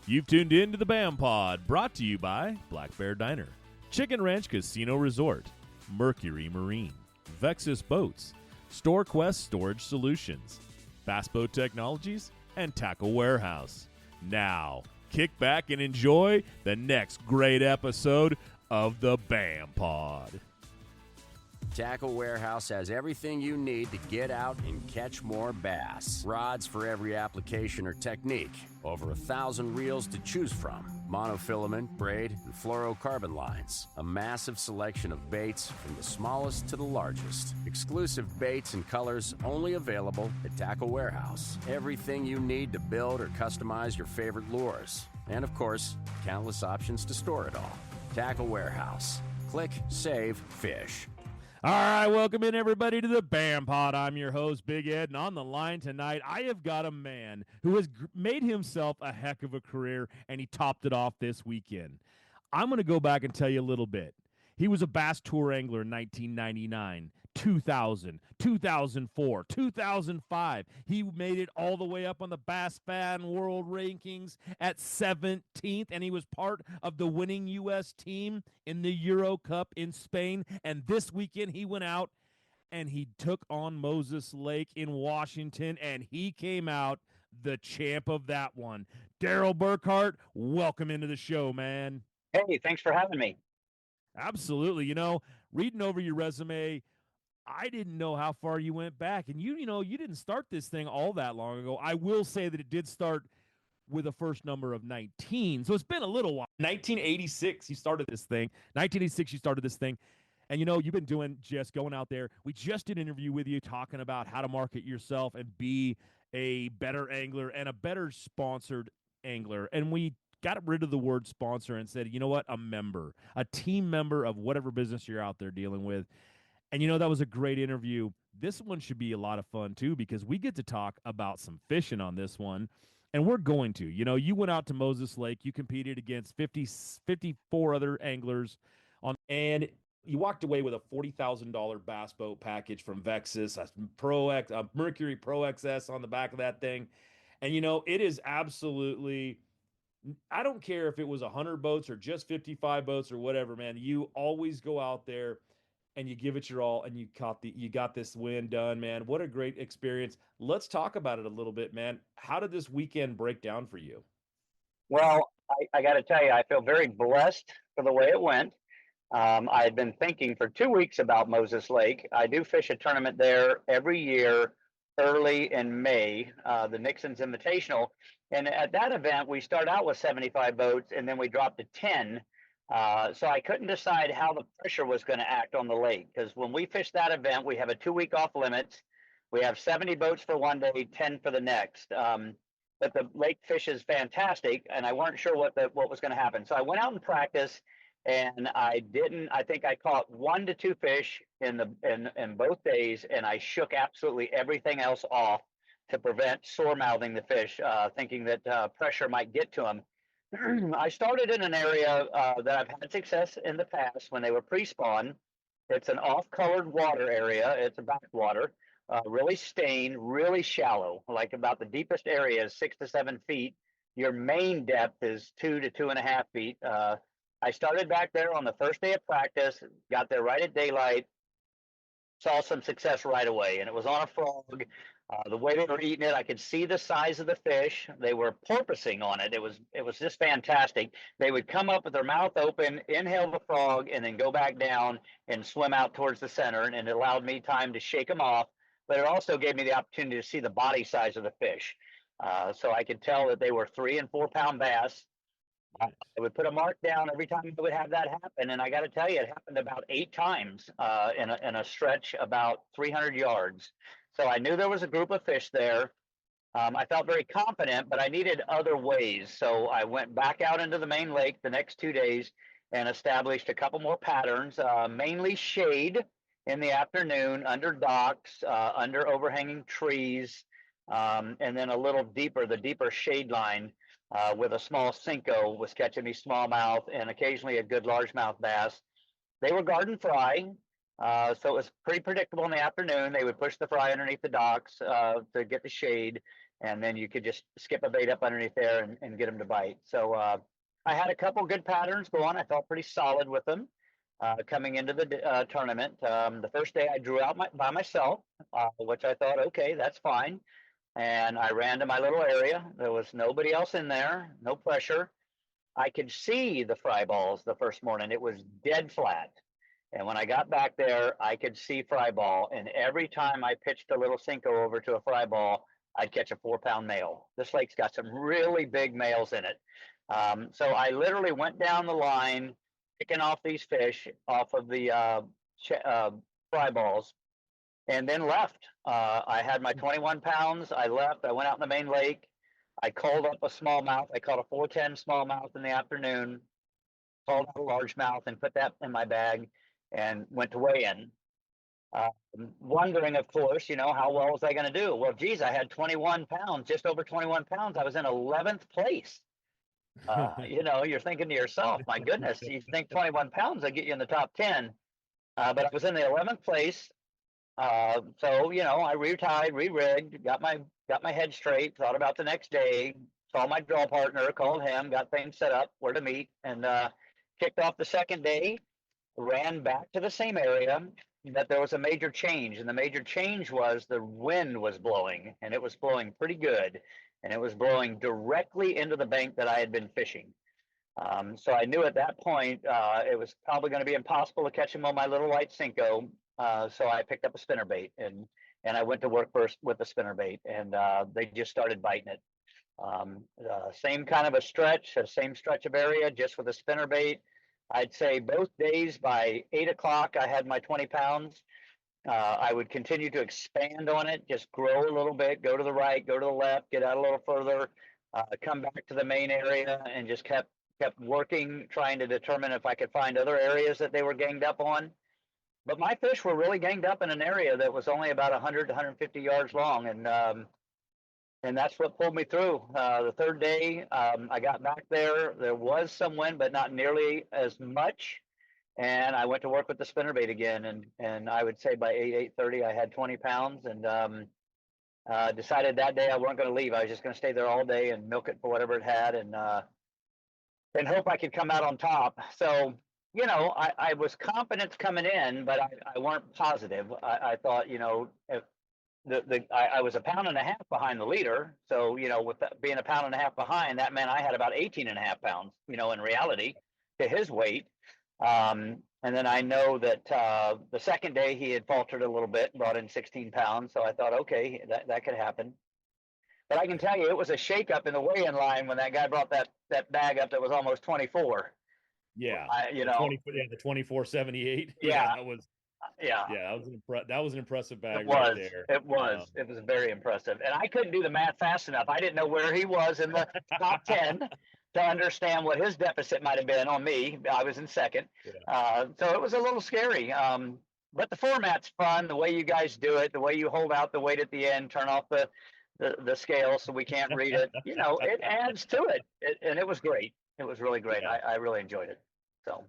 You've tuned in to the BAM Pod, brought to you by Black Bear Diner, Chicken Ranch Casino Resort, Mercury Marine, Vexus Boats, StoreQuest Storage Solutions, Bass Boat Technologies, and Tackle Warehouse. Now, kick back and enjoy the next great episode of the BAM Pod. Tackle Warehouse has everything you need to get out and catch more bass. Rods for every application or technique. Over 1,000 reels to choose from. Monofilament, braid, and fluorocarbon lines. A massive selection of baits from the smallest to the largest. Exclusive baits and colors only available at Tackle Warehouse. Everything you need to build or customize your favorite lures. And of course, countless options to store it all. Tackle Warehouse. Click, save, fish. All right, welcome in, everybody, to the BAM Pod. I'm your host, Big Ed, and on the line tonight, I have got a man who has made himself a heck of a career, and he topped it off this weekend. I'm going to go back and tell you a little bit. He was a Bass Tour angler in 1999, 2000, 2004, 2005. He made it all the way up on the Bass Fan World Rankings at 17th, and he was part of the winning U.S. team in the Euro Cup in Spain. And this weekend he went out and he took on Moses Lake in Washington, and he came out the champ of that one. Darryl Burkhardt, welcome into the show, man. Hey, thanks for having me. Absolutely. You know, reading over your resume, I didn't know how far you went back. And you didn't start this thing all that long ago. I will say that it did start with a first number of 19. So it's been a little while. 1986, you started this thing. 1986, you started this thing. And, you've been just going out there. We just did an interview with you talking about how to market yourself and be a better angler and a better sponsored angler. And we got rid of the word sponsor and said, you know what, a team member of whatever business you're out there dealing with. And, that was a great interview. This one should be a lot of fun, too, because we get to talk about some fishing on this one. And we're going to. You went out to Moses Lake. You competed against 54 other anglers, and you walked away with a $40,000 bass boat package from Vexus, a Mercury Pro XS on the back of that thing. And, it is absolutely... I don't care if it was 100 boats or just 55 boats or whatever, man. You always go out there and you give it your all, and you got this win done, man. What a great experience. Let's talk about it a little bit, man. How did this weekend break down for you? Well, I got to tell you, I feel very blessed for the way it went. I had been thinking for 2 weeks about Moses Lake. I do fish a tournament there every year, early in May, the Nixon's Invitational. And at that event, we start out with 75 boats, and then we drop to 10. So I couldn't decide how the pressure was going to act on the lake, because when we fish that event, we have a 2-week off limits. We have 70 boats for one day, 10 for the next. But the lake fish is fantastic, and I weren't sure what was going to happen. So I went out and practiced, and I think I caught 1 to 2 fish in both days, and I shook absolutely everything else off to prevent sore mouthing the fish, thinking that pressure might get to them. I started in an area that I've had success in the past when they were pre-spawn. It's an off-colored water area. It's a backwater, really stained, really shallow, like about the deepest area is 6 to 7 feet. Your main depth is 2 to 2.5 feet. I started back there on the first day of practice, got there right at daylight, saw some success right away, and it was on a frog. The way they were eating it, I could see the size of the fish. They were porpoising on it. It was just fantastic. They would come up with their mouth open, inhale the frog, and then go back down and swim out towards the center, and it allowed me time to shake them off, but it also gave me the opportunity to see the body size of the fish. So I could tell that they were 3 and 4 pound bass. I would put a mark down every time I would have that happen, and I got to tell you, it happened about 8 times in a stretch about 300 yards. So I knew there was a group of fish there. I felt very confident, but I needed other ways. So I went back out into the main lake the next 2 days and established a couple more patterns, mainly shade in the afternoon, under docks, under overhanging trees, and then a little deeper, the deeper shade line with a small Cinco was catching me smallmouth and occasionally a good largemouth bass. They were garden fry. So it was pretty predictable in the afternoon. They would push the fry underneath the docks to get the shade. and then you could just skip a bait up underneath there and get them to bite. So I had a couple good patterns going. I felt pretty solid with them coming into the tournament. The first day I drew out by myself, which I thought, okay, that's fine. And I ran to my little area. There was nobody else in there, no pressure. I could see the fry balls the first morning. It was dead flat. And when I got back there, I could see fry ball. And every time I pitched a little Cinco over to a fry ball, I'd catch a 4-pound male. This lake's got some really big males in it. So I literally went down the line, picking off these fish off of the fry balls, and then left. I had my 21 pounds. I left. I went out in the main lake. I called up a smallmouth. I caught a 410 smallmouth in the afternoon, called out a largemouth, and put that in my bag and went to weigh in. Wondering, of course, how well was I going to do? Well, geez, I had 21 pounds, just over 21 pounds. I was in 11th place. You're thinking to yourself, my goodness, you think 21 pounds will get you in the top 10. But I was in the 11th place. So, I retied, re-rigged, got my head straight, thought about the next day, saw my draw partner, called him, got things set up, where to meet, and kicked off the second day, ran back to the same area. That there was a major change, and the major change was the wind was blowing, and it was blowing pretty good, and it was blowing directly into the bank that I had been fishing. So I knew at that point it was probably going to be impossible to catch him on my little white Cinco. So I picked up a spinnerbait and I went to work first with the spinnerbait, and they just started biting it. Same kind of a stretch, same stretch of area, just with a spinnerbait. I'd say both days by 8 o'clock, I had my 20 pounds. I would continue to expand on it, just grow a little bit, go to the right, go to the left, get out a little further, come back to the main area, and just kept working, trying to determine if I could find other areas that they were ganged up on. But my fish were really ganged up in an area that was only about 100 to 150 yards long, and that's what pulled me through. The third day, I got back there. There was some wind, but not nearly as much. And I went to work with the spinnerbait again, and I would say by 8:30, I had 20 pounds, and decided that day I wasn't going to leave. I was just going to stay there all day and milk it for whatever it had, and hope I could come out on top. So, I was confident coming in, but I weren't positive. I thought, if I was a pound and a half behind the leader. So, with being a pound and a half behind, that meant I had about 18 and a half pounds, in reality, to his weight. And then I know that the second day he had faltered a little bit, brought in 16 pounds. So I thought, okay, that could happen. But I can tell you, it was a shakeup in the weigh-in line when that guy brought that bag up that was almost 24. Yeah, The 2478. Yeah, that was yeah. that was an impressive bag It right was. there. It was. It was very impressive, and I couldn't do the math fast enough. I didn't know where he was in the top 10 to understand what his deficit might have been on me. I was in second, so it was a little scary. But the format's fun. The way you guys do it, the way you hold out the weight at the end, turn off the scale so we can't read it. It adds to it, and it was great. It was really great. Yeah. I really enjoyed it. So.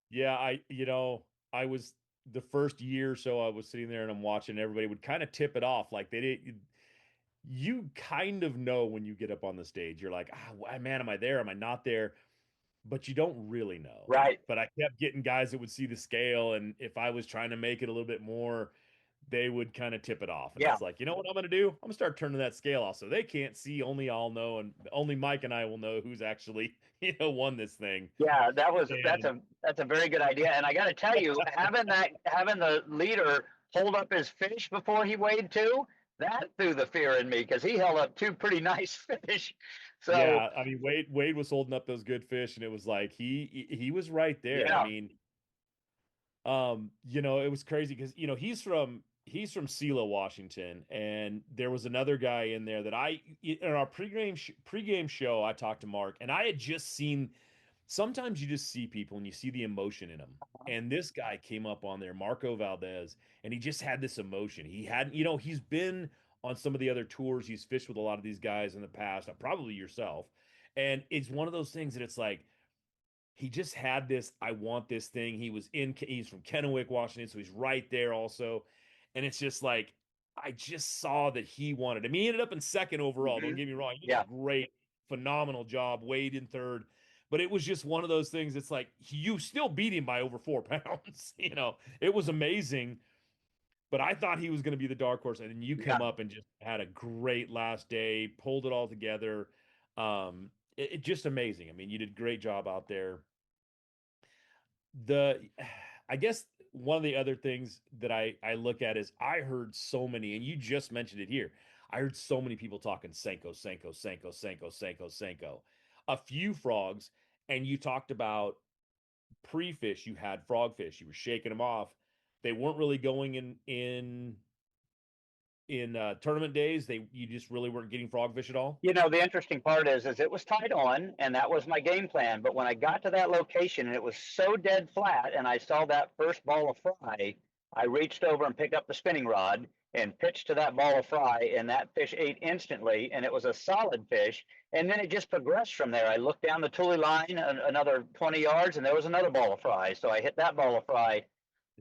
Yeah, I was the first year or so I was sitting there and I'm watching, everybody would kind of tip it off. Like they did, you kind of know when you get up on the stage, you're like, man, am I there? Am I not there? But you don't really know. Right. But I kept getting guys that would see the scale. And if I was trying to make it a little bit more, they would kind of tip it off. And it's like, you know what I'm going to do? I'm going to start turning that scale off so they can't see. Only I'll know, and only Mike and I will know who's actually, won this thing. Yeah, that's a very good idea. And I got to tell you, having the leader hold up his fish before he weighed too, that threw the fear in me because he held up two pretty nice fish. So yeah, I mean, Wade was holding up those good fish, and it was like he was right there. Yeah. I mean, it was crazy because he's from Silo, Washington, and there was another guy in there that in our pregame show, I talked to Mark, and I had just seen. Sometimes you just see people and you see the emotion in them, and this guy came up on there, Marco Valdez, and he just had this emotion. He hadn't, he's been on some of the other tours. He's fished with a lot of these guys in the past, probably yourself, and it's one of those things that it's like. He just had this, I want this thing. He's from Kennewick, Washington, so he's right there also. And it's just like, I just saw that he wanted him. He ended up in second overall. Don't Mhm. get me wrong. He did Yeah. a great, phenomenal job. Wade in third. But it was just one of those things. It's like you still beat him by over 4 pounds. It was amazing. But I thought he was going to be the dark horse, and then you Yeah. come up and just had a great last day, pulled it all together. It just amazing. I mean, you did a great job out there. The I guess one of the other things that I look at is I heard so many, and you just mentioned it here. I heard so many people talking Senko, Senko, Senko, Senko, Senko, Senko. A few frogs, and you talked about pre-fish. You had frogfish. You were shaking them off. They weren't really going in tournament days. You just really weren't getting frogfish at all. The interesting part is it was tied on, and that was my game plan. But when I got to that location and it was so dead flat, and I saw that first ball of fry, I reached over and picked up the spinning rod and pitched to that ball of fry, and that fish ate instantly, and it was a solid fish. And then it just progressed from there. I looked down the Thule line another 20 yards, and there was another ball of fry. So I hit that ball of fry.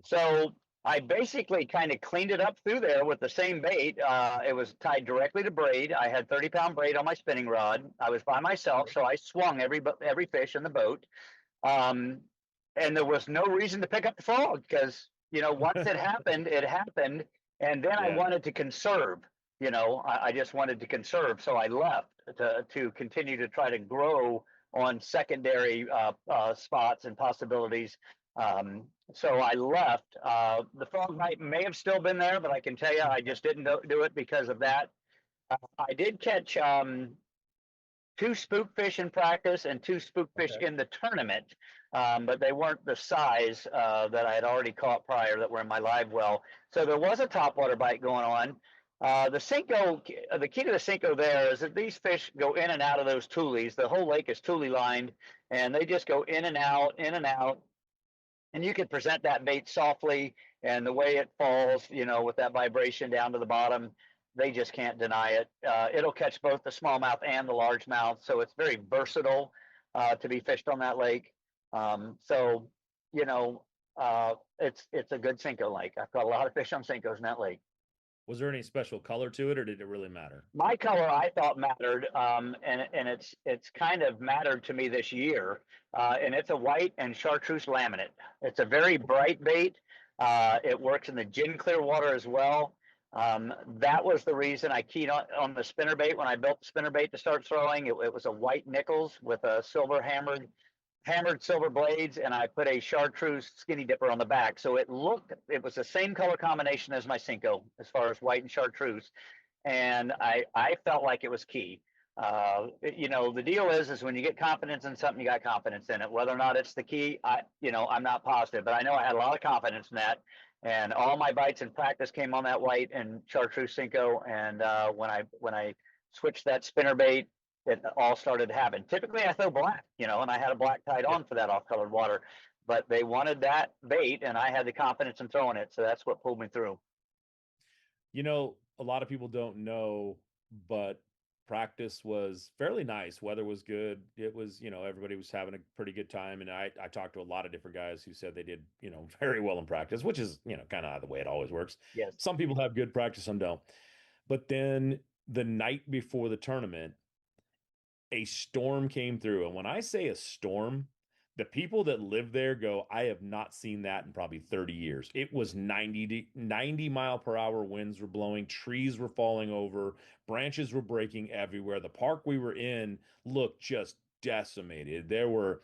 So I basically kind of cleaned it up through there with the same bait. It was tied directly to braid. I had 30-pound braid on my spinning rod. I was by myself, so I swung every fish in the boat. Um, and there was no reason to pick up the frog because, once it happened, it happened. And then I Yeah. wanted to conserve. I just wanted to conserve. So I left to continue to try to grow on secondary spots and possibilities. So I left. The frog may have still been there, but I can tell you I just didn't do it because of that. I did catch 2 spook fish in practice and 2 spook fish Okay. in the tournament, but they weren't the size that I had already caught prior that were in my live well. So there was a topwater bite going on. The key to the Cinco there is that these fish go in and out of those tules. The whole lake is tule lined, and they just go in and out, in and out. And you can present that bait softly, and the way it falls, with that vibration down to the bottom, they just can't deny it. It'll catch both the smallmouth and the largemouth, so it's very versatile to be fished on that lake. So, it's a good Cinco lake. I've caught a lot of fish on Cincos in that lake. Was there any special color to it, or did it really matter? My color I thought mattered, and it's kind of mattered to me this year, and it's a white and chartreuse laminate. It's a very bright bait. It works in the gin clear water as well. That was the reason I keyed on the spinner bait when I built the spinner bait to start throwing. It was a white nickels with a silver hammered silver blades, and I put a chartreuse skinny dipper on the back. So it was the same color combination as my Cinco as far as white and chartreuse. And I felt like it was key. The deal is when you get confidence in something, you got confidence in it. Whether or not it's the key, I'm not positive, but I know I had a lot of confidence in that. And all my bites in practice came on that white and chartreuse Cinco. And when I switched that spinner bait, it all started to happen. Typically, I throw black, and I had a black tied on for that off-colored water. But they wanted that bait, and I had the confidence in throwing it, so that's what pulled me through. A lot of people don't know, but practice was fairly nice. Weather was good. It was, everybody was having a pretty good time. And I talked to a lot of different guys who said they did, very well in practice, which is, kind of the way it always works. Yes. Some people have good practice, some don't. But then the night before the tournament, a storm came through. And when I say a storm, the people that live there go, I have not seen that in probably 30 years. It was 90 mile per hour winds were blowing, trees were falling over, branches were breaking everywhere. The park we were in looked just decimated. There were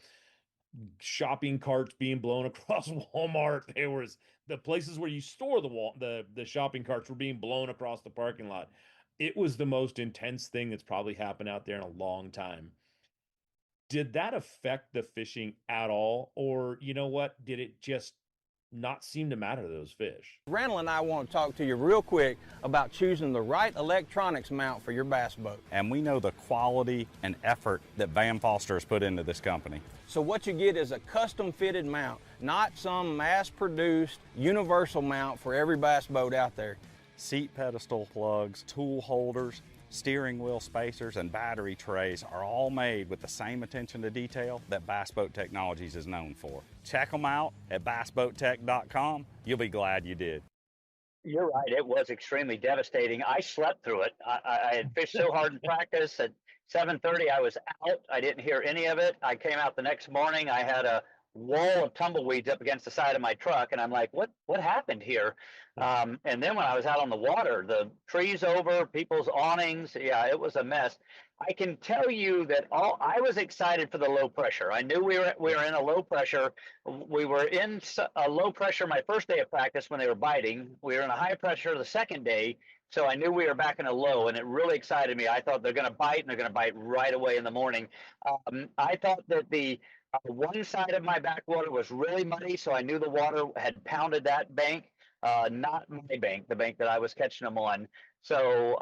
shopping carts being blown across Walmart. There was the places where you store the shopping carts were being blown across the parking lot. It was the most intense thing that's probably happened out there in a long time. Did that affect the fishing at all? Or, did it just not seem to matter to those fish? Randall and I want to talk to you real quick about choosing the right electronics mount for your bass boat. And we know the quality and effort that Van Foster has put into this company. So what you get is a custom fitted mount, not some mass produced universal mount for every bass boat out there. Seat pedestal plugs, tool holders, steering wheel spacers, and battery trays are all made with the same attention to detail that Bass Boat Technologies is known for. Check them out at bassboattech.com. You'll be glad you did. You're right. It was extremely devastating. I slept through it. I had fished so hard in practice. At 7:30, I was out. I didn't hear any of it. I came out the next morning. I had a wall of tumbleweeds up against the side of my truck, and I'm like, "What happened here?" And then when I was out on the water, the trees over, people's awnings, yeah, it was a mess. I can tell you that all I was excited for the low pressure. I knew we were in a low pressure. We were in a low pressure my first day of practice when they were biting. We were in a high pressure the second day, so I knew we were back in a low, and it really excited me. I thought they're going to bite, and they're going to bite right away in the morning. I thought that the one side of my backwater was really muddy, so I knew the water had pounded that bank, not my bank, the bank that I was catching them on. So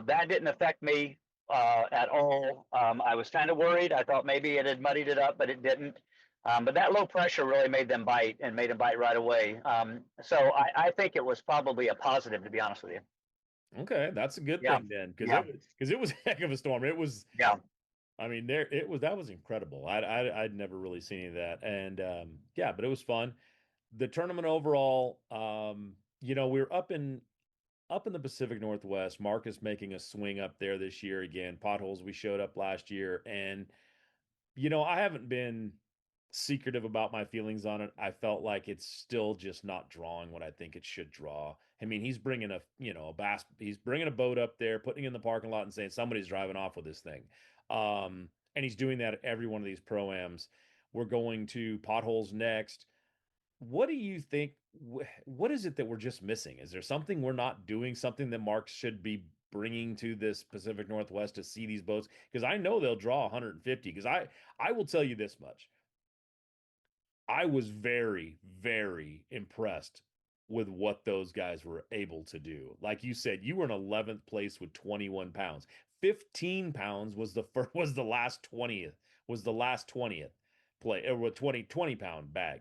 that didn't affect me at all. I was kind of worried. I thought maybe it had muddied it up, but it didn't. But that low pressure really made them bite and made them bite right away. So I think it was probably a positive, to be honest with you. Okay, that's a good Yeah. thing then, because Yeah. it was a heck of a storm. It was, Yeah. I mean, that was incredible. I'd never really seen any of that, and yeah, but it was fun. The tournament overall, we were up in the Pacific Northwest. Mark is making a swing up there this year again. Potholes, we showed up last year, and I haven't been secretive about my feelings on it. I felt like it's still just not drawing what I think it should draw. I mean, he's bringing he's bringing a boat up there, putting it in the parking lot and saying somebody's driving off with this thing. And he's doing that at every one of these pro-ams. We're going to Potholes next. What do you think? What is it that we're just missing? Is there something we're not doing, something that Mark should be bringing to this Pacific Northwest to see these boats? Because I know they'll draw 150. Because I will tell you this much. I was very, very impressed with what those guys were able to do. Like you said, you were in 11th place with 21 pounds. 15 pounds was the last 20th play, or 20 pound bag.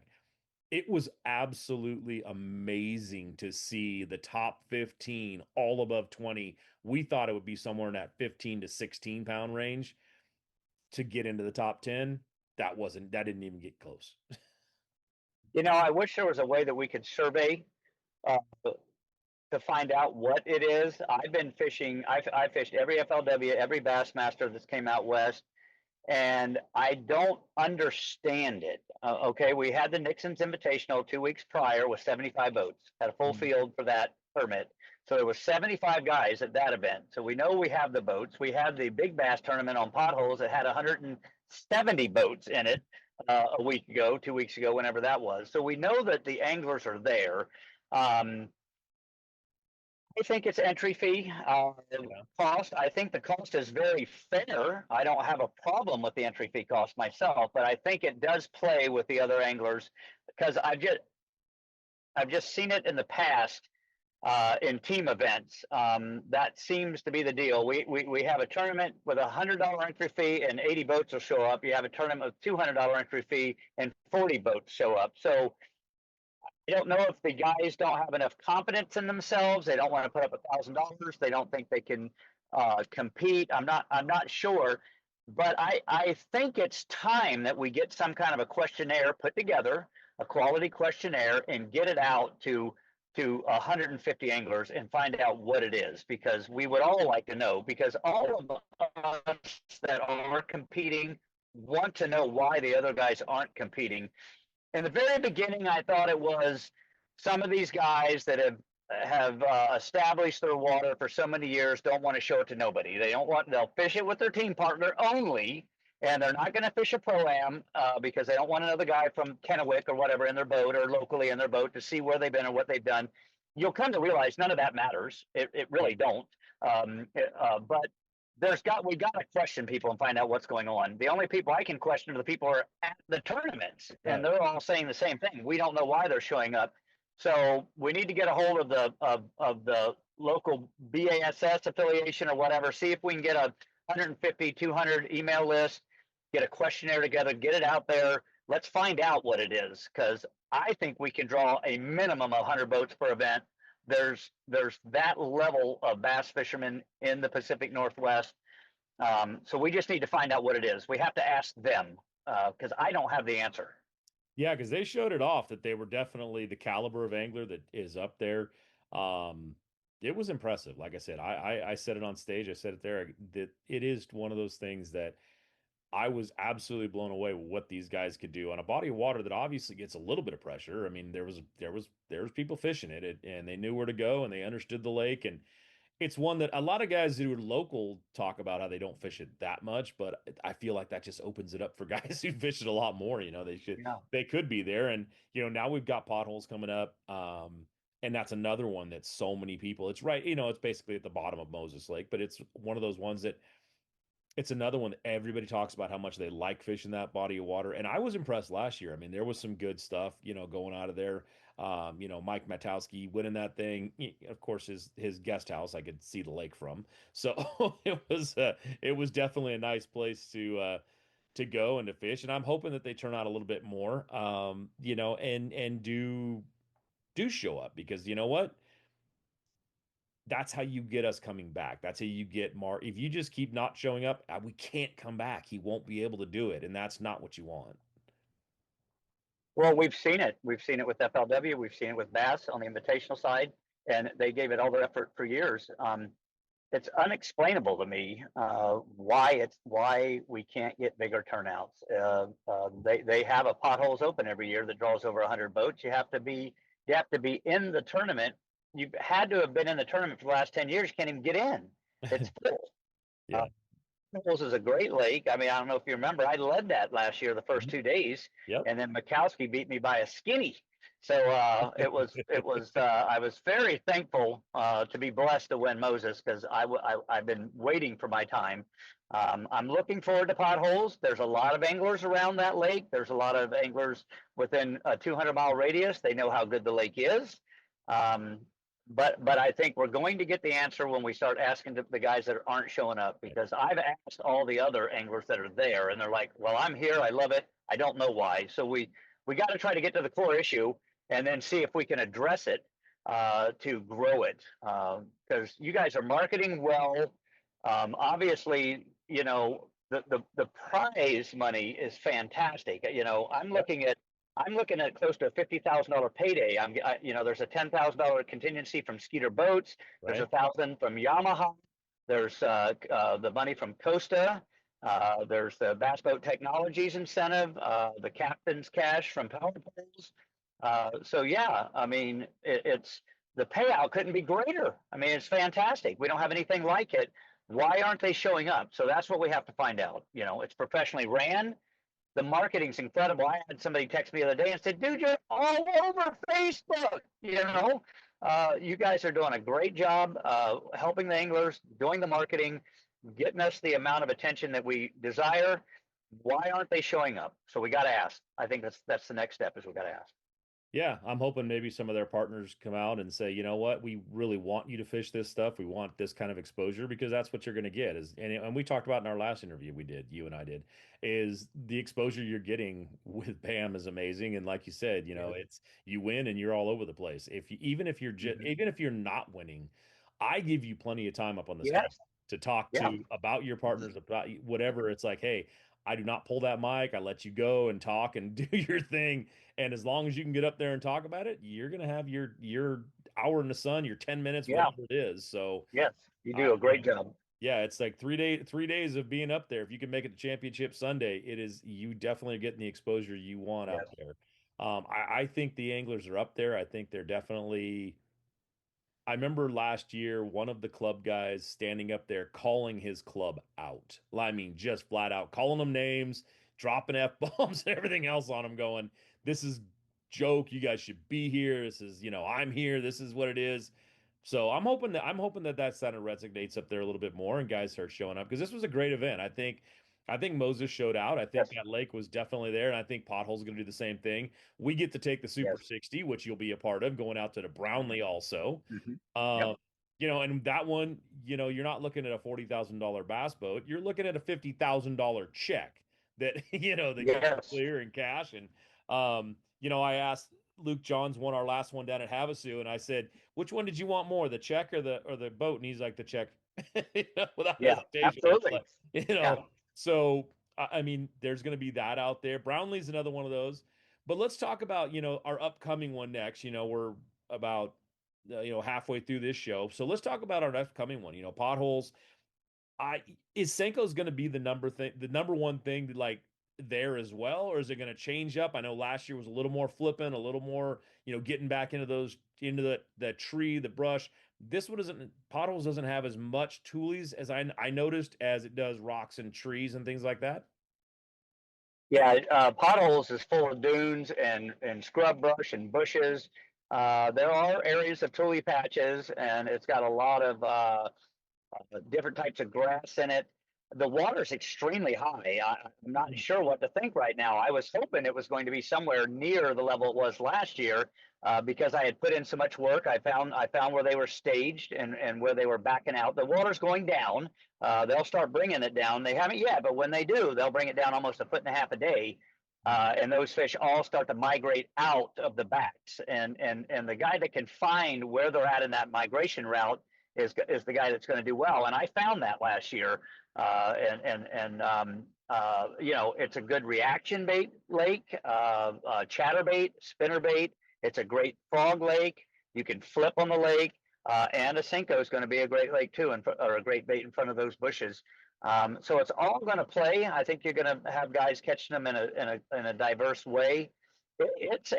It was absolutely amazing to see the top 15 all above 20. We thought it would be somewhere in that 15 to 16 pound range to get into the top 10. That didn't even get close. I wish there was a way that we could survey to find out what it is. I've been fishing. I fished every FLW, every Bassmaster that's came out west, and I don't understand it. Okay, we had the Nixon's Invitational 2 weeks prior with 75 boats. Had a full field for that permit. So there was 75 guys at that event. So we know we have the boats. We had the Big Bass tournament on Potholes that had 170 boats in it a week ago, 2 weeks ago, whenever that was. So we know that the anglers are there. I think it's entry fee cost. I think the cost is very fair. I don't have a problem with the entry fee cost myself, but I think it does play with the other anglers because I've just seen it in the past in team events. That seems to be the deal. We have a tournament with $100 entry fee and 80 boats will show up. You have a tournament with $200 entry fee and 40 boats show up. So I don't know if the guys don't have enough confidence in themselves. They don't want to put up $1,000. They don't think they can compete. I'm not sure, but I think it's time that we get some kind of a questionnaire put together, a quality questionnaire, and get it out to 150 anglers and find out what it is, because we would all like to know, because all of us that are competing want to know why the other guys aren't competing. In the very beginning, I thought it was some of these guys that have established their water for so many years don't want to show it to nobody. They'll fish it with their team partner only, and they're not going to fish a pro-am because they don't want another guy from Kennewick or whatever in their boat or locally in their boat to see where they've been or what they've done. You'll come to realize none of that matters. It really don't. But we got to question people and find out what's going on. The only people I can question are the people who are at the tournaments, and they're all saying the same thing. We don't know why they're showing up. So we need to get a hold of the local BASS affiliation or whatever, see if we can get a 150, 200 email list, get a questionnaire together, get it out there. Let's find out what it is, because I think we can draw a minimum of 100 boats per event. There's that level of bass fishermen in the Pacific Northwest. So we just need to find out what it is. We have to ask them because I don't have the answer. Yeah, because they showed it off that they were definitely the caliber of angler that is up there. Um, it was impressive. Like I said, I said it on stage. I said it there that it is one of those things that I was absolutely blown away with what these guys could do on a body of water that obviously gets a little bit of pressure. I mean, there was people fishing it, and they knew where to go and they understood the lake. And it's one that a lot of guys who are local talk about how they don't fish it that much, but I feel like that just opens it up for guys who fish it a lot more. Yeah. They could be there. And now we've got potholes coming up. And that's another one that so many people, it's right, it's basically at the bottom of Moses Lake, but it's one of those ones that it's another one that everybody talks about how much they like fishing that body of water. And I was impressed last year. I mean, there was some good stuff, going out of there. Mike Matowski winning that thing. Of course, his guest house I could see the lake from. So it was definitely a nice place to go and to fish. And I'm hoping that they turn out a little bit more, and do show up, because you know what? That's how you get us coming back. That's how you get Mark. If you just keep not showing up, we can't come back. He won't be able to do it, and that's not what you want. Well, we've seen it. We've seen it with FLW. We've seen it with Bass on the invitational side, and they gave it all their effort for years. It's unexplainable to me why we can't get bigger turnouts. They have a potholes open every year that draws over 100 boats. You have to be in the tournament. You've had to have been in the tournament for the last 10 years. You can't even get in. It's full. Yeah. Mills is a great lake. I mean, I don't know if you remember, I led that last year, the first 2 days, Yep. and then Mikowski beat me by a skinny. So I was very thankful to be blessed to win Moses, because I've been waiting for my time. I'm looking forward to potholes. There's a lot of anglers around that lake. There's a lot of anglers within a 200-mile radius. They know how good the lake is. But I think we're going to get the answer when we start asking the guys that aren't showing up, because I've asked all the other anglers that are there, and they're like, well, I'm here. I love it. I don't know why. So we got to try to get to the core issue and then see if we can address it to grow it. Because you guys are marketing well. Obviously, the prize money is fantastic. I'm looking at close to a $50,000 payday. There's a $10,000 contingency from Skeeter Boats. There's Right. $1,000 from Yamaha. There's the money from Costa. There's the Bass Boat Technologies incentive. The captain's cash from Power Poles. So yeah, I mean, it's the payout couldn't be greater. I mean, it's fantastic. We don't have anything like it. Why aren't they showing up? So that's what we have to find out. It's professionally ran. The marketing's incredible. I had somebody text me the other day and said, dude, you're all over Facebook. You guys are doing a great job helping the anglers, doing the marketing, getting us the amount of attention that we desire. Why aren't they showing up? So we got to ask. I think that's the next step, is we got to ask. Yeah, I'm hoping maybe some of their partners come out and say, you know what, we really want you to fish this stuff. We want this kind of exposure, because that's what you're going to get. And we talked about in our last interview you and I did, is the exposure you're getting with BAM is amazing. And like you said, it's you win and you're all over the place. Even if you're not winning, I give you plenty of time up on the screen to talk to about your partners, about whatever. It's like, hey, I do not pull that mic. I let you go and talk and do your thing. And as long as you can get up there and talk about it, you're going to have your hour in the sun, your 10 minutes, whatever it is. So yes, you do a great job. Yeah, it's like 3 days of being up there. If you can make it to Championship Sunday, you definitely getting the exposure you want out there. I think the anglers are up there. I think they're definitely. I remember last year, one of the club guys standing up there calling his club out. I mean, just flat out calling them names, dropping F-bombs and everything else on them, going, this is joke. You guys should be here. This is, I'm here. This is what it is. So I'm hoping that kind of resonates up there a little bit more and guys start showing up, because this was a great event. I think Moses showed out. I think that lake was definitely there, and I think Pothole's going to do the same thing. We get to take the Super 60, which you'll be a part of, going out to the Brownlee also. And that one, you're not looking at a $40,000 bass boat. You're looking at a $50,000 check that that clear in cash. And I asked Luke Johns won our last one down at Havasu, and I said, which one did you want more, the check or the boat? And he's like, the check. Without hesitation. Absolutely. So I mean, there's going to be that out there. Brownlee's another one of those. But let's talk about our upcoming one next. We're about halfway through this show. So let's talk about our upcoming one. Potholes. Is Senko's going to be the number one thing that, like, there as well, or is it going to change up? I know last year was a little more flipping, a little more, getting back into the tree, the brush. This one Potholes doesn't have as much toolies as I noticed as it does rocks and trees and things like that. Yeah, Potholes is full of dunes and scrub brush and bushes. There are areas of tule patches, and it's got a lot of different types of grass in it. The water's extremely high. I'm not sure what to think right now. I was hoping it was going to be somewhere near the level it was last year, because I had put in so much work. I found where they were staged and where they were backing out. The water's going down. They'll start bringing it down. They haven't yet, but when they do, they'll bring it down almost 1.5 feet a day. And those fish all start to migrate out of the backs. And the guy that can find where they're at in that migration route is the guy that's going to do well. And I found that last year. It's a good reaction bait lake, chatterbait, spinnerbait. It's a great frog lake. You can flip on the lake, and a Cinco is going to be a great lake too, or a great bait in front of those bushes. So it's all going to play. I think you're going to have guys catching them in a diverse way. It's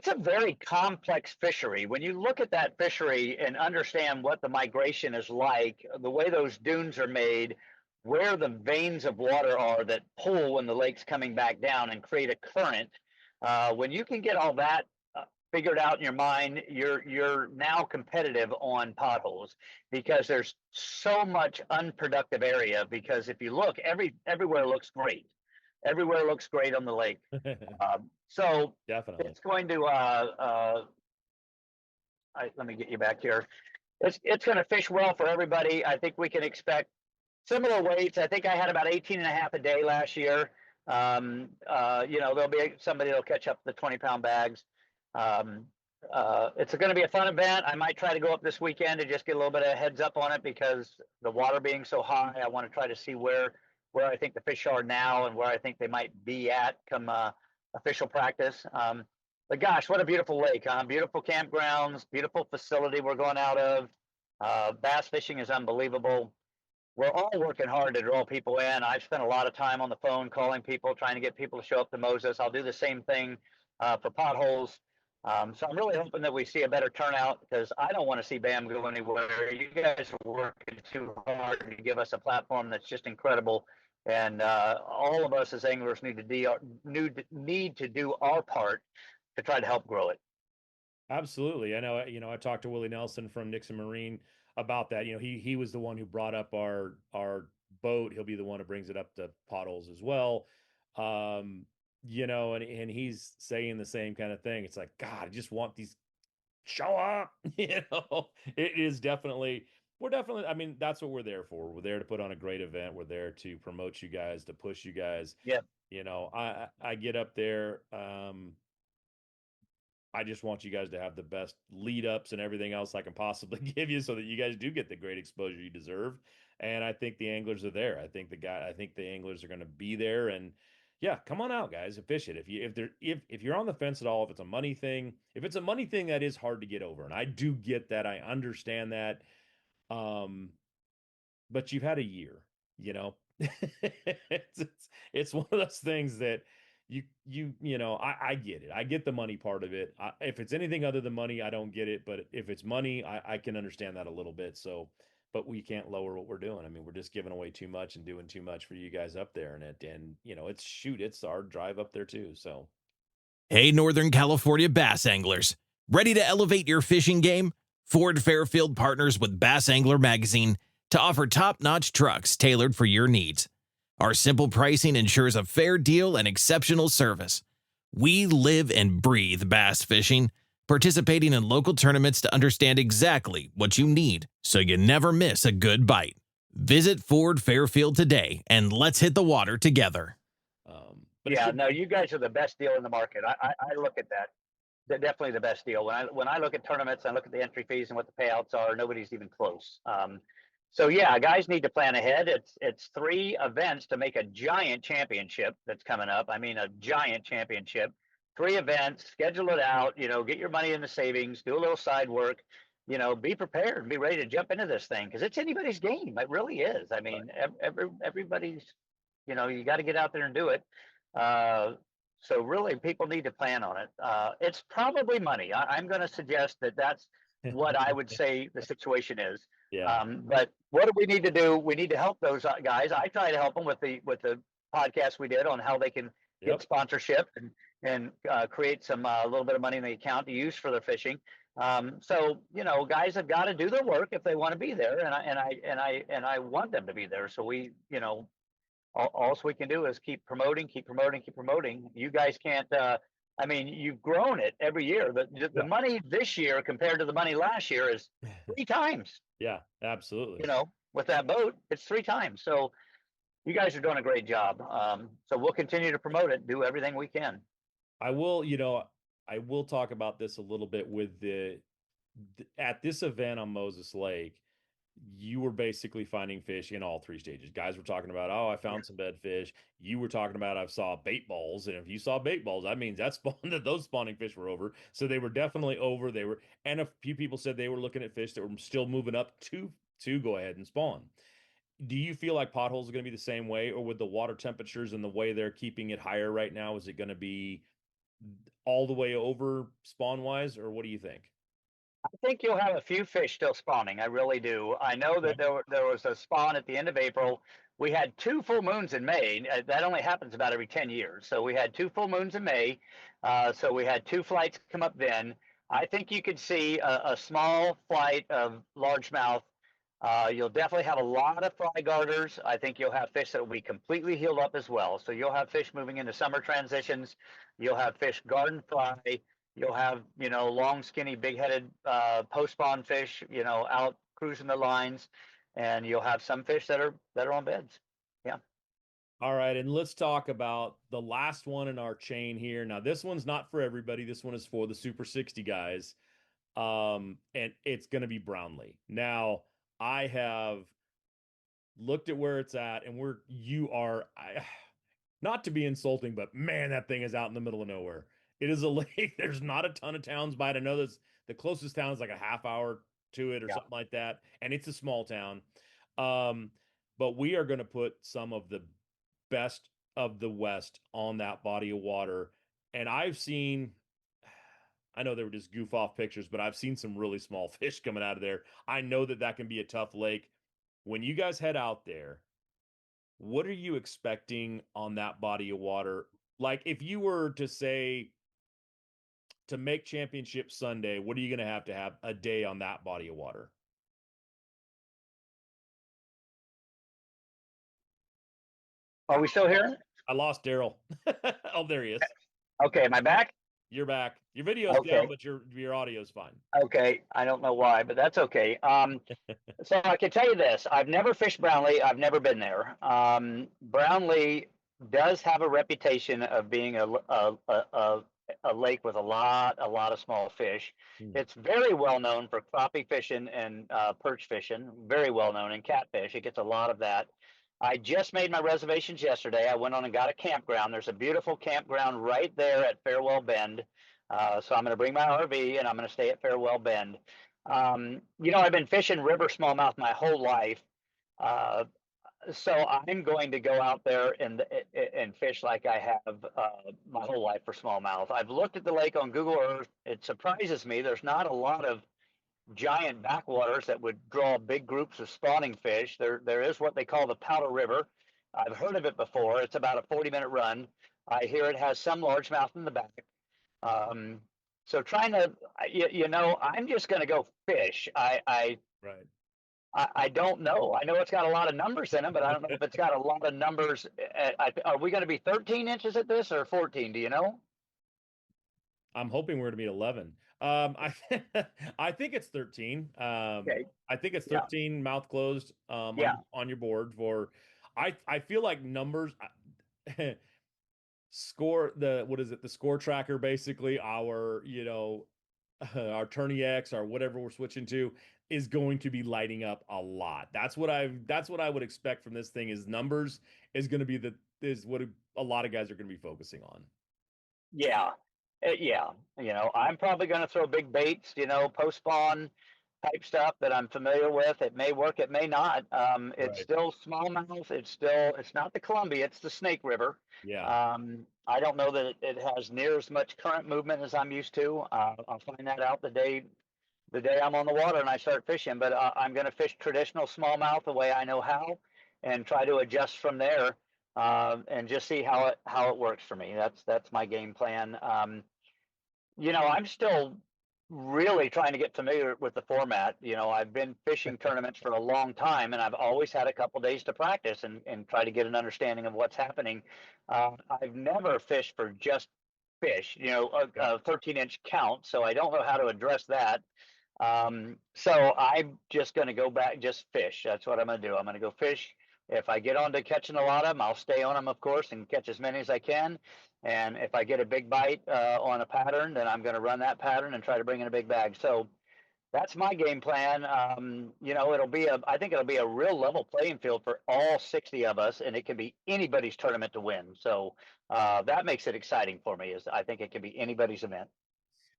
a very complex fishery. When you look at that fishery and understand what the migration is like, the way those dunes are made, where the veins of water are that pull when the lake's coming back down and create a current, when you can get all that figured out in your mind, you're now competitive on Potholes, because there's so much unproductive area. Because if you look, everywhere looks great. Everywhere looks great on the lake. So Definitely. it's going to, let me get you back here. It's going to fish well for everybody. I think we can expect similar weights. I think I had about 18.5 a day last year. There'll be somebody that'll catch up the 20-pound bags. It's going to be a fun event. I might try to go up this weekend to just get a little bit of a heads up on it, because the water being so high, I want to try to see where I think the fish are now and where I think they might be at come official practice. But gosh, what a beautiful lake, huh? Beautiful campgrounds, beautiful facility we're going out of. Bass fishing is unbelievable. We're all working hard to draw people in. I've spent a lot of time on the phone calling people, trying to get people to show up to Moses. I'll do the same thing for Potholes. So I'm really hoping that we see a better turnout, because I don't want to see BAM go anywhere. You guys are working too hard to give us a platform that's just incredible. And all of us as anglers need to do our part to try to help grow it. Absolutely. I know, I talked to Willie Nelson from Nixon Marine about that. He was the one who brought up our boat. He'll be the one who brings it up to Potholes as well. And he's saying the same kind of thing. It's like, God, I just want these show up. It is definitely, I mean, that's what we're there for. We're there to put on a great event. We're there to promote you guys, to push you guys. Yeah. I get up there. I just want you guys to have the best lead ups and everything else I can possibly give you, so that you guys do get the great exposure you deserve. And I think the anglers are there. I think the anglers are going to be there. And yeah, come on out, guys, and fish it. If you're on the fence at all, if it's a money thing, that is hard to get over. And I do get that. I understand that. But you've had a year, it's one of those things that I get it. I get the money part of it. If it's anything other than money, I don't get it. But if it's money, I can understand that a little bit. So, but we can't lower what we're doing. I mean, we're just giving away too much and doing too much for you guys up there. And it's our drive up there too. So, hey, Northern California bass anglers, ready to elevate your fishing game? Ford Fairfield partners with Bass Angler Magazine to offer top-notch trucks tailored for your needs. Our simple pricing ensures a fair deal and exceptional service. We live and breathe bass fishing, participating in local tournaments to understand exactly what you need, so you never miss a good bite. Visit Ford Fairfield today, and let's hit the water together. No, you guys are the best deal in the market. I look at that. They're definitely the best deal. When I look at tournaments, I look at the entry fees and what the payouts are. Nobody's even close. So yeah, guys need to plan ahead. It's 3 events to make a giant championship that's coming up. I mean, a giant championship. 3 events, schedule it out, get your money in the savings, do a little side work, be prepared and be ready to jump into this thing because it's anybody's game. It really is. I mean, everybody's, you got to get out there and do it. So really, people need to plan on it. It's probably money. I'm going to suggest that that's what I would say the situation is. Yeah. But what do we need to do? We need to help those guys. I try to help them with the podcast we did on how they can get sponsorship and create some a little bit of money in the account to use for their fishing. So guys have got to do their work if they want to be there, and I want them to be there. So we, all we can do is keep promoting. You guys can't. I mean, you've grown it every year. The money this year compared to the money last year is 3 times. Yeah, absolutely. With that boat, it's 3 times. So you guys are doing a great job. So we'll continue to promote it, do everything we can. I will talk about this a little bit with at this event on Moses Lake. You were basically finding fish in all 3 stages. Guys were talking about, I found some bed fish. You were talking about, I saw bait balls. And if you saw bait balls, that means those spawning fish were over. So they were definitely over. And a few people said they were looking at fish that were still moving up to go ahead and spawn. Do you feel like potholes are going to be the same way, or with the water temperatures and the way they're keeping it higher right now, is it going to be all the way over spawn wise, or what do you think? I think you'll have a few fish still spawning. I really do. I know that there was a spawn at the end of April. We had 2 full moons in May. That only happens about every 10 years. So we had 2 full moons in May. So we had 2 flights come up then. I think you could see a small flight of largemouth. You'll definitely have a lot of fry garters. I think you'll have fish that will be completely healed up as well. So you'll have fish moving into summer transitions. You'll have fish garden fry. You'll have, long, skinny, big-headed post-spawn fish, out cruising the lines, and you'll have some fish that are on beds. Yeah. All right, and let's talk about the last one in our chain here. Now, this one's not for everybody. This one is for the Super 60 guys, and it's going to be Brownlee. Now, I have looked at where it's at, and not to be insulting, but man, that thing is out in the middle of nowhere. It is a lake. There's not a ton of towns by it. I know the closest town is like a half hour to it or something like that. And it's a small town. But we are going to put some of the best of the West on that body of water. And I know they were just goof off pictures, but I've seen some really small fish coming out of there. I know that can be a tough lake. When you guys head out there, what are you expecting on that body of water? Like if you were to say, to make Championship Sunday, what are you going to have a day on that body of water? Are we still here? I lost Darryl. Oh, there he is. Okay, am I back? You're back. Your video's down, but your audio's fine. Okay, I don't know why, but that's okay. So I can tell you this: I've never fished Brownlee. I've never been there. Brownlee does have a reputation of being a lake with a lot of small fish. It's very well known for crappie fishing and perch fishing. Very well known, and catfish. It gets a lot of that. I just made my reservations yesterday. I went on and got a campground. There's a beautiful campground right there at Farewell Bend. So I'm going to bring my RV and I'm going to stay at Farewell Bend. I've been fishing river smallmouth my whole life. So I'm going to go out there and fish like I have my whole life for smallmouth. I've looked at the lake on Google Earth. It surprises me. There's not a lot of giant backwaters that would draw big groups of spawning fish. There is what they call the Powder River. I've heard of it before. It's about a 40-minute run. I hear it has some largemouth in the back. So trying to, I'm just going to go fish. I don't know. I know it's got a lot of numbers in it, but I don't know if it's got a lot of numbers. Are we going to be 13 inches at this or 14? Do you know? I'm hoping we're going to be 11. I think it's 13. Okay. I think it's 13 mouth closed on your board for. I feel like numbers. The score tracker, basically our our Tourney X or whatever we're switching to is going to be lighting up a lot. That's what I would expect from this thing. Is numbers is going to be what a lot of guys are going to be focusing on. Yeah. Yeah, I'm probably going to throw big baits, post spawn type stuff that I'm familiar with. It may work, it may not. It's Right. still smallmouth. It's not the Columbia, it's the Snake River. Yeah. I don't know that it has near as much current movement as I'm used to. I'll find that out the day I'm on the water and I start fishing. But I'm going to fish traditional smallmouth the way I know how, and try to adjust from there, and just see how it works for me. That's my game plan. I'm still really trying to get familiar with the format. I've been fishing tournaments for a long time, and I've always had a couple days to practice and try to get an understanding of what's happening. I've never fished for just fish, Yeah. a 13-inch count, so I don't know how to address that. So I'm just going to go back, just fish. That's what I'm going to do. I'm going to go fish. If I get onto catching a lot of them, I'll stay on them, of course, and catch as many as I can. And if I get a big bite on a pattern, then I'm going to run that pattern and try to bring in a big bag. So that's my game plan. I think it'll be a real level playing field for all 60 of us, and it can be anybody's tournament to win. So that makes it exciting for me. Is I think it can be anybody's event.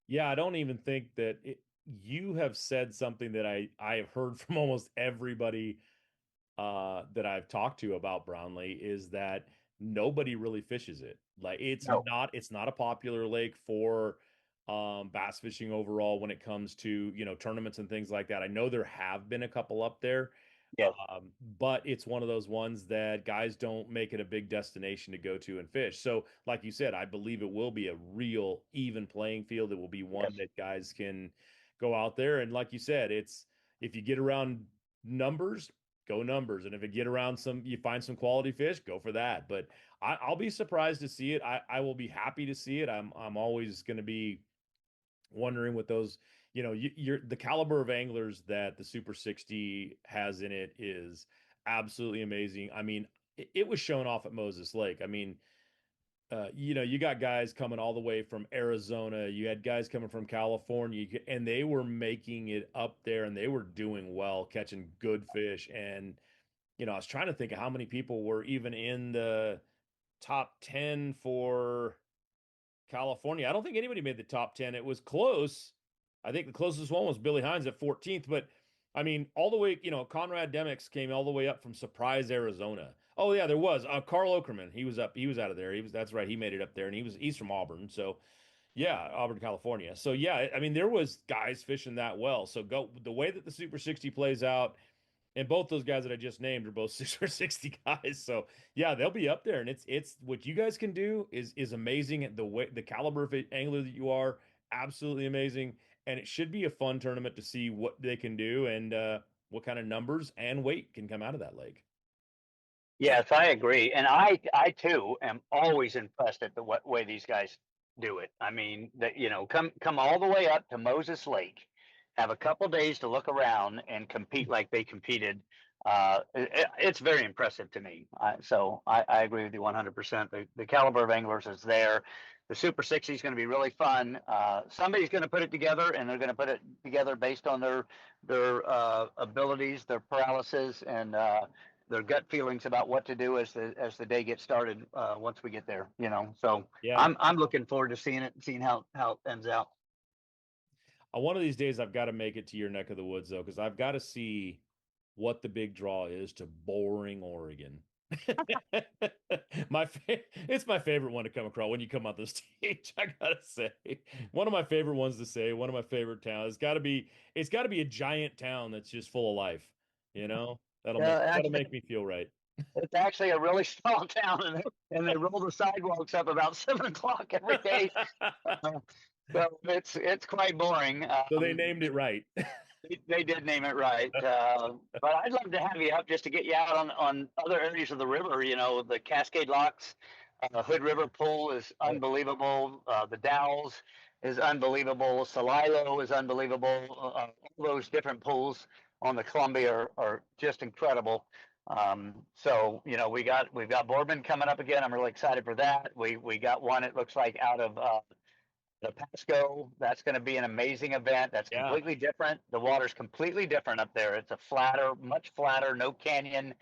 Yeah, I don't even think that you have said something that I have heard from almost everybody that I've talked to about Brownlee, is that nobody really fishes it. Like No. it's not a popular lake for bass fishing overall when it comes to, tournaments and things like that. I know there have been a couple up there, Yes. but it's one of those ones that guys don't make it a big destination to go to and fish. So, like you said, I believe it will be a real even playing field. It will be one Yes. that guys can go out there. And like you said, it's if you get around numbers, go numbers. And if you get around you find some quality fish, go for that. But I'll be surprised to see it. I will be happy to see it. I'm always going to be wondering what those, you're the caliber of anglers that the Super 60 has in it is absolutely amazing. I mean, it was shown off at Moses Lake. I mean, you got guys coming all the way from Arizona. You had guys coming from California, and they were making it up there, and they were doing well, catching good fish. And I was trying to think of how many people were even in the top 10 for California. I don't think anybody made the top 10. It was close. I think the closest one was Billy Hines at 14th, but I mean, all the way, Conrad Demix came all the way up from Surprise, Arizona. Oh yeah, there was Carl Okerman. He was up. He was out of there. That's right. He made it up there, and he's from Auburn. So yeah, Auburn, California. So yeah, I mean, there was guys fishing that well. So go the way that the Super 60 plays out, and both those guys that I just named are both Super 60 guys. So yeah, they'll be up there, and it's what you guys can do is amazing. The caliber of angler that you are, absolutely amazing, and it should be a fun tournament to see what they can do and what kind of numbers and weight can come out of that lake. Yes, I agree. And I too am always impressed at the way these guys do it. I mean, that come all the way up to Moses Lake, have a couple days to look around and compete like they competed. It's very impressive to me. So I agree with you 100%. The caliber of anglers is there. The Super 60 is going to be really fun. Somebody's going to put it together, and they're going to put it together based on their abilities, their paralysis, and their gut feelings about what to do as the day gets started, once we get there. So Yeah, I'm looking forward to seeing it, seeing how it ends out. one of these days I've got to make it to your neck of the woods though, because I've got to see what the big draw is to Boring, Oregon. It's my favorite one to come across when you come on the stage. I gotta say, one of my favorite ones to say. One of my favorite towns. It's got to be a giant town that's just full of life. That'll Actually, make me feel right. it's actually a really small town, and they roll the sidewalks up about 7 o'clock every day. So it's quite boring. So they named it right. They did name it right. But I'd love to have you up just to get you out on other areas of the river. The Cascade Locks, Hood River Pool is unbelievable. The Dalles is unbelievable. Salilo is unbelievable. All those different pools on the Columbia are just incredible. So we've got Boardman coming up again. I'm really excited for that. We got one. It looks like out of the Pasco. That's going to be an amazing event. That's Yeah. completely different. The water's completely different up there. It's a much flatter, no canyon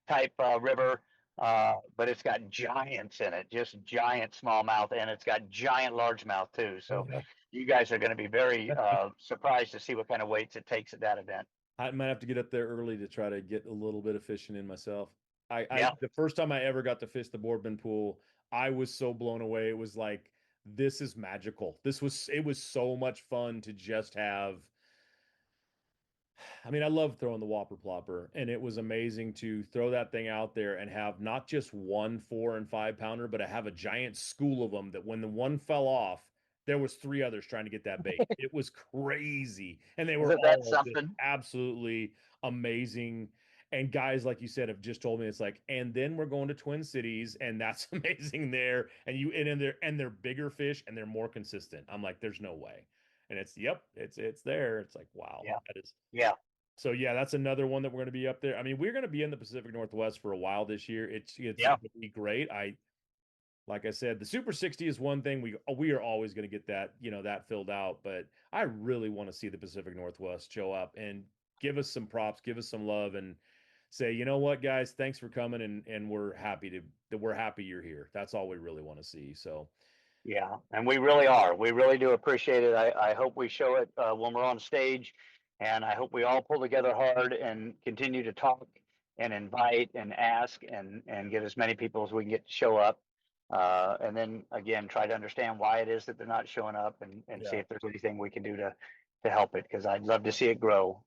type river. but it's got giants in it, just giant smallmouth, and it's got giant largemouth too. So Okay. you guys are going to be very surprised to see what kind of weights it takes at that event. I might have to get up there early to try to get a little bit of fishing in myself. Yeah. The first time I ever got to fish the Boardman pool, I was so blown away. It was like, this is magical. It was so much fun to just have. I mean, I love throwing the Whopper Plopper, and it was amazing to throw that thing out there and have not just one 4 and 5 pounder, but I have a giant school of them that when the one fell off, there was 3 others trying to get that bait. It was crazy, and they were Isn't that all just something? absolutely amazing. And guys, like you said, have just told me it's like, and then we're going to Twin Cities, and that's amazing there. And they're bigger fish and they're more consistent. I'm like, there's no way. And it's there. It's like, wow, Yeah. that is. Yeah. So yeah, that's another one that we're going to be up there. I mean, we're going to be in the Pacific Northwest for a while this year. It's Yeah. going to be great. Like I said, the Super 60 is one thing we are always going to get that, that filled out, but I really want to see the Pacific Northwest show up and give us some props, give us some love, and say, you know what, guys, thanks for coming, and we're happy you're here. That's all we really want to see. So Yeah, and we really are. We really do appreciate it. I hope we show it when we're on stage, and I hope we all pull together hard and continue to talk and invite and ask and get as many people as we can get to show up. And then again, try to understand why it is that they're not showing up and see yeah. if there's anything we can do to help it, because I'd love to see it grow.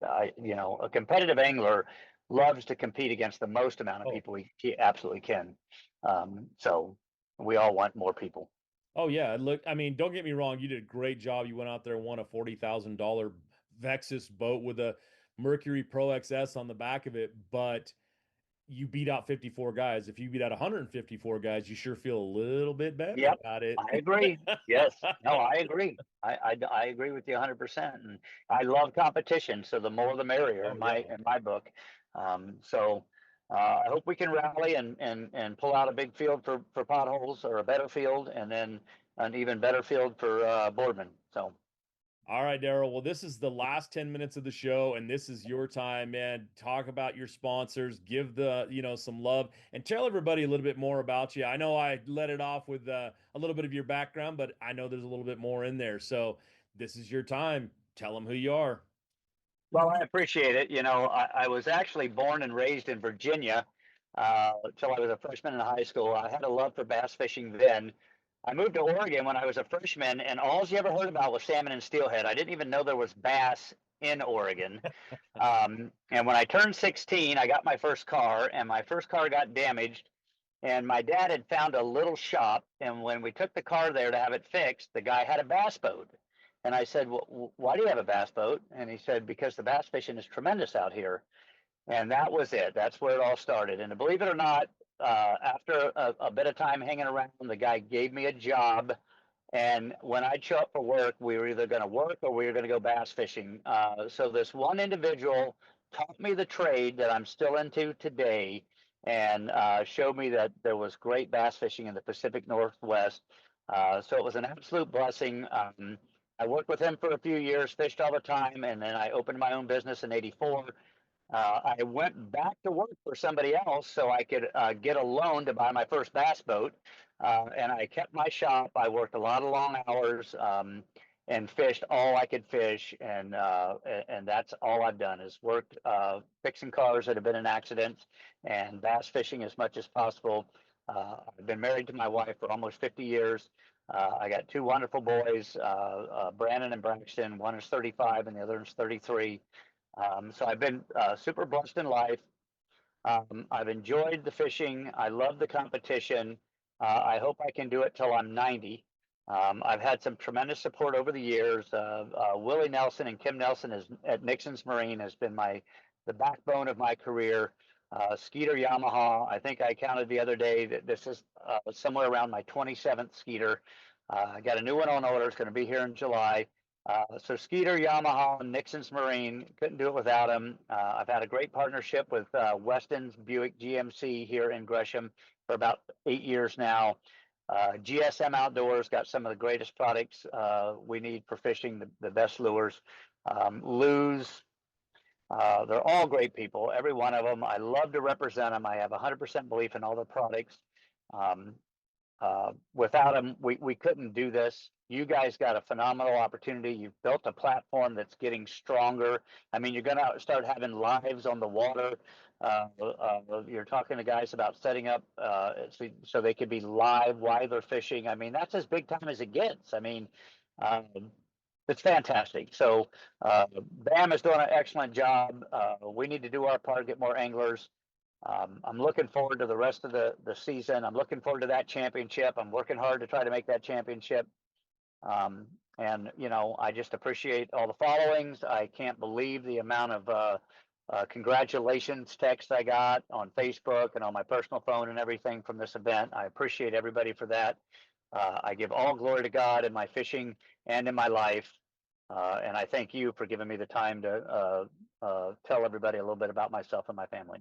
A competitive angler loves to compete against the most amount of Oh, people he absolutely can. So we all want more people. oh yeah. Look, I mean, don't get me wrong. You did a great job. You went out there and won a $40,000 Vexus boat with a Mercury Pro XS on the back of it, but you beat out 54 guys. If you beat out 154 guys, you sure feel a little bit better Yep, about it. I agree. Yes, no, I agree. I agree with you 100%. And I love competition, so the more the merrier Oh in yeah. my book. So I hope we can rally and pull out a big field for potholes, or a better field, and then an even better field for Boardman. So All right, Darryl. Well, this is the last 10 minutes of the show, and this is your time, man. Talk about your sponsors, give some love, and tell everybody a little bit more about you. I know I let it off with a little bit of your background, but I know there's a little bit more in there. So this is your time. Tell them who you are. well, I appreciate it. I was actually born and raised in Virginia until I was a freshman in high school. I had a love for bass fishing then. I moved to Oregon when I was a freshman, and all you ever heard about was salmon and steelhead. I didn't even know there was bass in Oregon. And when I turned 16, I got my first car, and my first car got damaged. And my dad had found a little shop, and when we took the car there to have it fixed, the guy had a bass boat. And I said, well, why do you have a bass boat? And he said, because the bass fishing is tremendous out here. And that was it. That's where it all started. And believe it or not, after a bit of time hanging around, the guy gave me a job. And when I'd show up for work, we were either going to work or we were going to go bass fishing. So this one individual taught me the trade that I'm still into today, and showed me that there was great bass fishing in the Pacific Northwest. So it was an absolute blessing. I worked with him for a few years, fished all the time, and then I opened my own business in '84. I went back to work for somebody else so I could get a loan to buy my first bass boat. And I kept my shop. I worked a lot of long hours and fished all I could fish. And that's all I've done is worked fixing cars that have been in accidents and bass fishing as much as possible. I've been married to my wife for almost 50 years. I got 2 wonderful boys, Brandon and Braxton. One is 35 and the other is 33. So I've been super blessed in life. I've enjoyed the fishing. I love the competition. I hope I can do it till I'm 90. I've had some tremendous support over the years. Willie Nelson and Kim Nelson at Nixon's Marine has been the backbone of my career. Skeeter Yamaha, I think I counted the other day that this is somewhere around my 27th Skeeter. I got a new one on order. It's going to be here in July. So Skeeter, Yamaha, and Nixon's Marine, couldn't do it without him. I've had a great partnership with Weston's Buick GMC here in Gresham for about 8 years now. GSM Outdoors got some of the greatest products we need for fishing, the best lures. Lew's, They're all great people, every one of them. I love to represent them. I have 100% belief in all their products. Um, Without them, we couldn't do this. You guys got a phenomenal opportunity. You've built a platform that's getting stronger. I mean, you're going to start having lives on the water. You're talking to guys about setting up so they could be live while they're fishing. I mean, that's as big time as it gets. I mean, um, it's fantastic. So BAM is doing an excellent job. We need to do our part, get more anglers. I'm looking forward to the rest of the season. I'm looking forward to that championship. I'm working hard to try to make that championship. And you know, I just appreciate all the followings. I can't believe the amount of congratulations texts I got on Facebook and on my personal phone and everything from this event. I appreciate everybody for that. I give all glory to God in my fishing and in my life. And I thank you for giving me the time to tell everybody a little bit about myself and my family.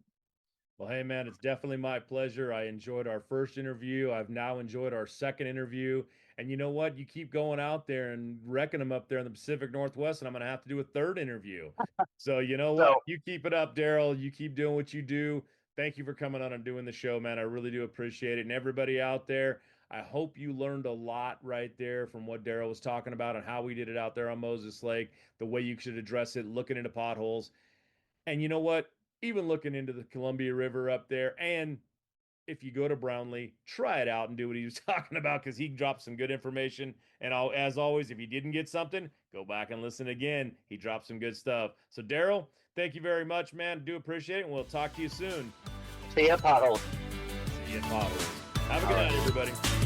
Well, hey, man, it's definitely my pleasure. I enjoyed our first interview. I've now enjoyed our second interview. And you know what? You keep going out there and wrecking them up there in the Pacific Northwest, and I'm going to have to do a third interview. So, you know what? You keep it up, Darryl. You keep doing what you do. Thank you for coming on and doing the show, man. I really do appreciate it. And everybody out there, I hope you learned a lot right there from what Darryl was talking about and how we did it out there on Moses Lake, the way you should address it, looking into potholes. And you know what? Even looking into the Columbia River up there. And if you go to Brownlee, try it out and do what he was talking about, because he dropped some good information. And as always, if you didn't get something, go back and listen again. He dropped some good stuff. So, Darryl, thank you very much, man. Do appreciate it, and we'll talk to you soon. See you at potholes. See you at potholes. Have a good night, everybody.